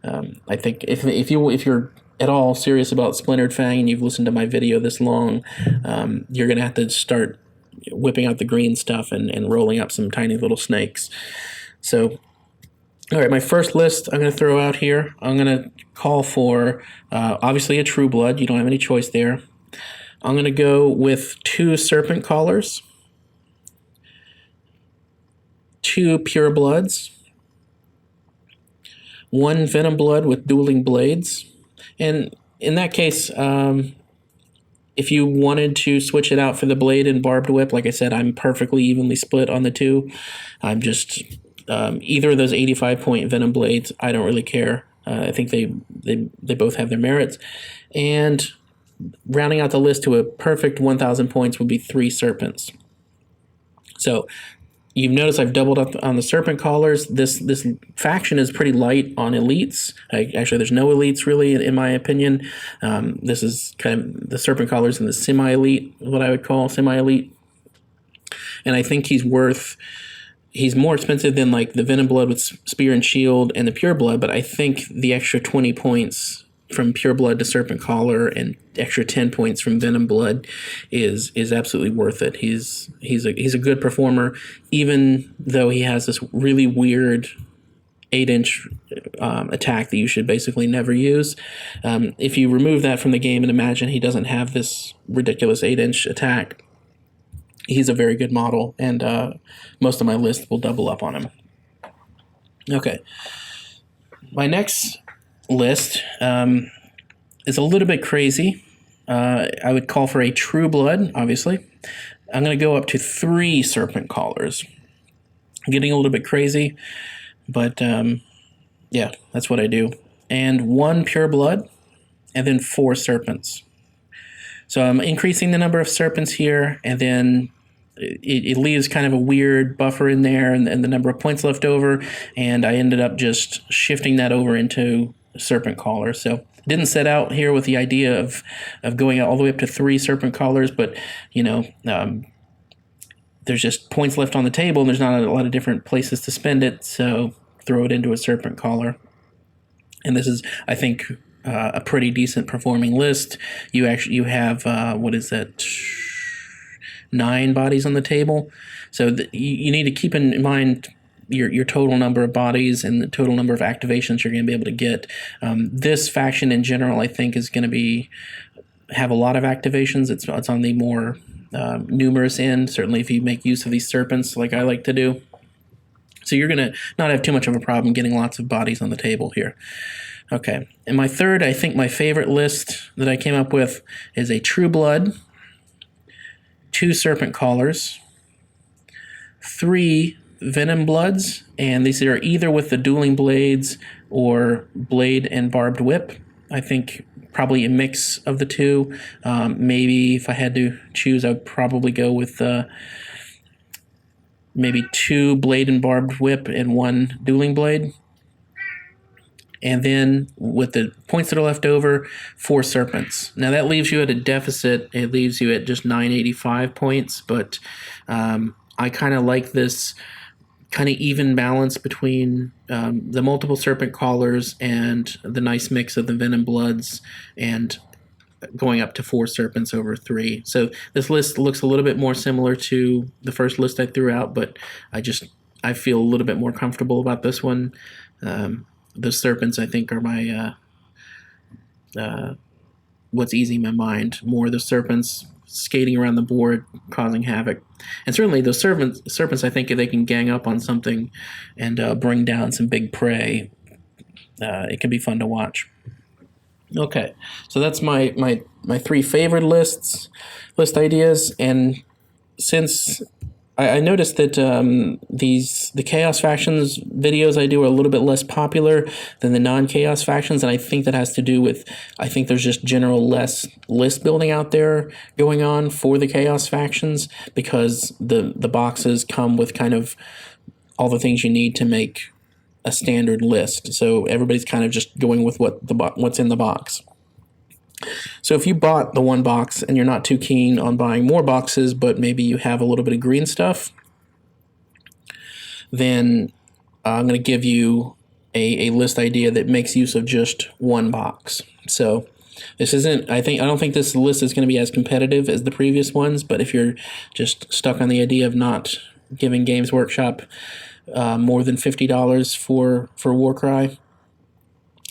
I think if you're at all serious about Splintered Fang and you've listened to my video this long, you're going to have to start whipping out the green stuff and rolling up some tiny little snakes. So, all right, my first list I'm going to throw out here. I'm going to call for, obviously, a true blood. You don't have any choice there. I'm going to go with 2 serpent collars, 2 pure bloods, 1 venom blood with dueling blades. And in that case, if you wanted to switch it out for the blade and barbed whip, like I said, I'm perfectly evenly split on the 2. I'm just either of those 85-point venom blades. I don't really care. I think they both have their merits. And rounding out the list to a perfect 1,000 points would be 3 serpents. So you've noticed I've doubled up on the serpent collars. This faction is pretty light on elites. Actually, there's no elites really, in my opinion. This is kind of the serpent collars and the semi-elite, what I would call semi-elite. And I think he's more expensive than like the venom blood with spear and shield and the pure blood, but I think the extra 20 points from pure blood to serpent collar and extra 10 points from venom blood is absolutely worth it. He's a good performer, even though he has this really weird 8-inch attack that you should basically never use. If you remove that from the game and imagine he doesn't have this ridiculous 8-inch attack, he's a very good model, and most of my list will double up on him. Okay. My next list is a little bit crazy. I would call for a true blood, obviously. I'm going to go up to 3 serpent collars. I'm getting a little bit crazy, but yeah, that's what I do. And 1 pure blood, and then 4 serpents. So I'm increasing the number of serpents here, and then it leaves kind of a weird buffer in there and the number of points left over, and I ended up just shifting that over into serpent collar. So didn't set out here with the idea of going all the way up to 3 serpent collars, but there's just points left on the table and there's not a lot of different places to spend it, so throw it into a serpent collar. And this is, I think, a pretty decent performing list. You have what is that, 9 bodies on the table, so you need to keep in mind your total number of bodies and the total number of activations you're going to be able to get. This faction in general, I think, is going to have a lot of activations. It's on the more numerous end, certainly if you make use of these serpents like I like to do. So you're going to not have too much of a problem getting lots of bodies on the table here. Okay, and my third, I think my favorite list that I came up with is a true blood, 2 serpent collars, 3 venom bloods, and these are either with the dueling blades or blade and barbed whip. I think probably a mix of the 2. Maybe if I had to choose, I would probably go with maybe 2 blade and barbed whip and 1 dueling blade. And then with the points that are left over, 4 serpents. Now that leaves you at a deficit. It leaves you at just 985 points, but I kind of like this kind of even balance between the multiple serpent collars and the nice mix of the venom bloods, and going up to 4 serpents over 3. So this list looks a little bit more similar to the first list I threw out, but I feel a little bit more comfortable about this one. The serpents, I think, are my what's easing my mind. More the serpents skating around the board, causing havoc. And certainly those serpents, I think if they can gang up on something and bring down some big prey, it can be fun to watch. Okay, so that's my 3 favorite list ideas. And since I noticed that the Chaos Factions videos I do are a little bit less popular than the non-Chaos Factions, and I think that has to do with, I think there's just general less list building out there going on for the Chaos Factions, because the boxes come with kind of all the things you need to make a standard list. So everybody's kind of just going with what's in the box. So if you bought the one box and you're not too keen on buying more boxes, but maybe you have a little bit of green stuff, then I'm going to give you a list idea that makes use of just one box. So this isn't, I don't think this list is going to be as competitive as the previous ones, but if you're just stuck on the idea of not giving Games Workshop more than $50 for Warcry,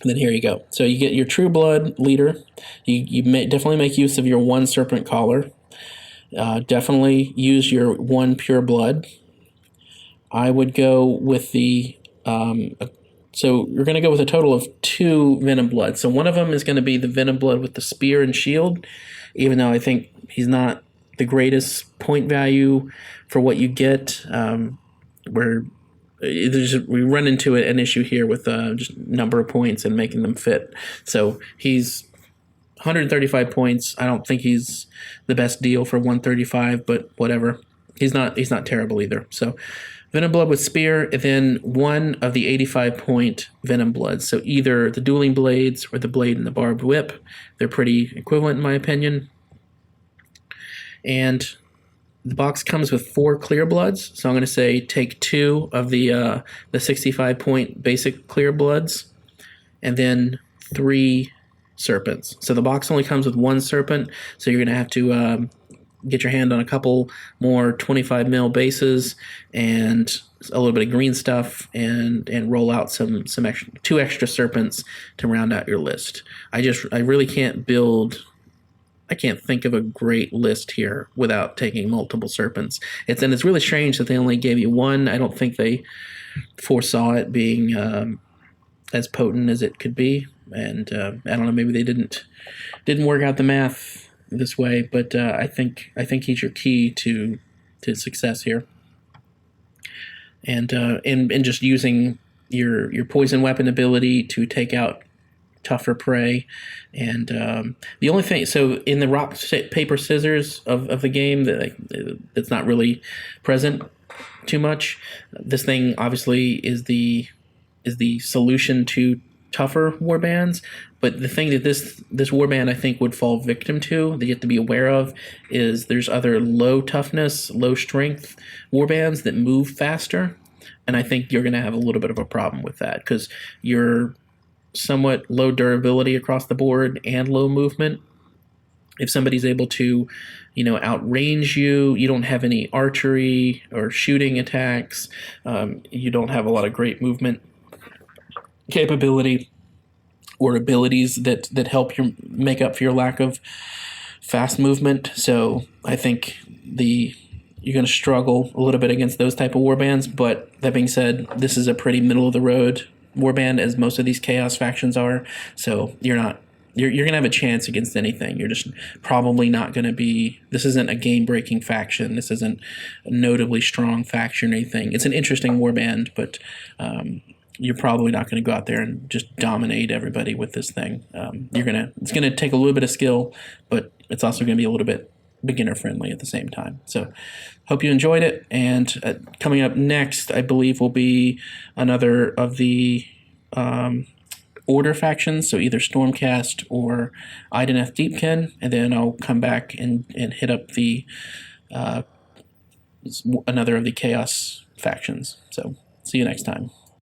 then here you go. So you get your True Blood leader. You definitely make use of your one Serpent Collar. Definitely use your one Pure Blood. I would go with the... so you're going to go with a total of 2 Venom Blood. So one of them is going to be the Venom Blood with the spear and shield, even though I think he's not the greatest point value for what you get. We run into an issue here with just number of points and making them fit. So he's 135 points. I don't think he's the best deal for 135, but whatever. He's not terrible either. So Venom Blood with Spear, and then one of the 85-point Venom Bloods. So either the Dueling Blades or the Blade and the Barbed Whip. They're pretty equivalent in my opinion. And the box comes with 4 Clear Bloods, so I'm going to say take 2 of the 65-point basic Clear Bloods, and then 3 Serpents. So the box only comes with 1 Serpent, so you're going to have to get your hand on a couple more 25 mil bases and a little bit of green stuff, and roll out some extra, 2 extra Serpents to round out your list. I really can't build... I can't think of a great list here without taking multiple Serpents. It's really strange that they only gave you 1. I don't think they foresaw it being as potent as it could be, and I don't know. Maybe they didn't work out the math this way, but I think he's your key to success here. And just using your poison weapon ability to take out tougher prey. And the only thing, so in the rock, paper, scissors of the game, that's not really present too much. This thing obviously is the solution to tougher warbands, but the thing that this warband I think would fall victim to, that you have to be aware of, is there's other low toughness, low strength warbands that move faster, and I think you're going to have a little bit of a problem with that, because you're somewhat low durability across the board and low movement. If somebody's able to, outrange you, you don't have any archery or shooting attacks, you don't have a lot of great movement capability or abilities that help you make up for your lack of fast movement. So I think you're going to struggle a little bit against those type of warbands. But that being said, this is a pretty middle of the road warband, as most of these chaos factions are. So you're going to have a chance against anything. You're just probably not going to be... This isn't a game-breaking faction. This isn't a notably strong faction or anything. It's an interesting warband, but you're probably not going to go out there and just dominate everybody with this thing. It's going to take a little bit of skill, but it's also going to be a little bit beginner-friendly at the same time. So hope you enjoyed it. And coming up next, I believe, will be another of the... Order factions, so either Stormcast or Ideneth Deepkin, and then I'll come back and hit up the another of the Chaos factions. So see you next time.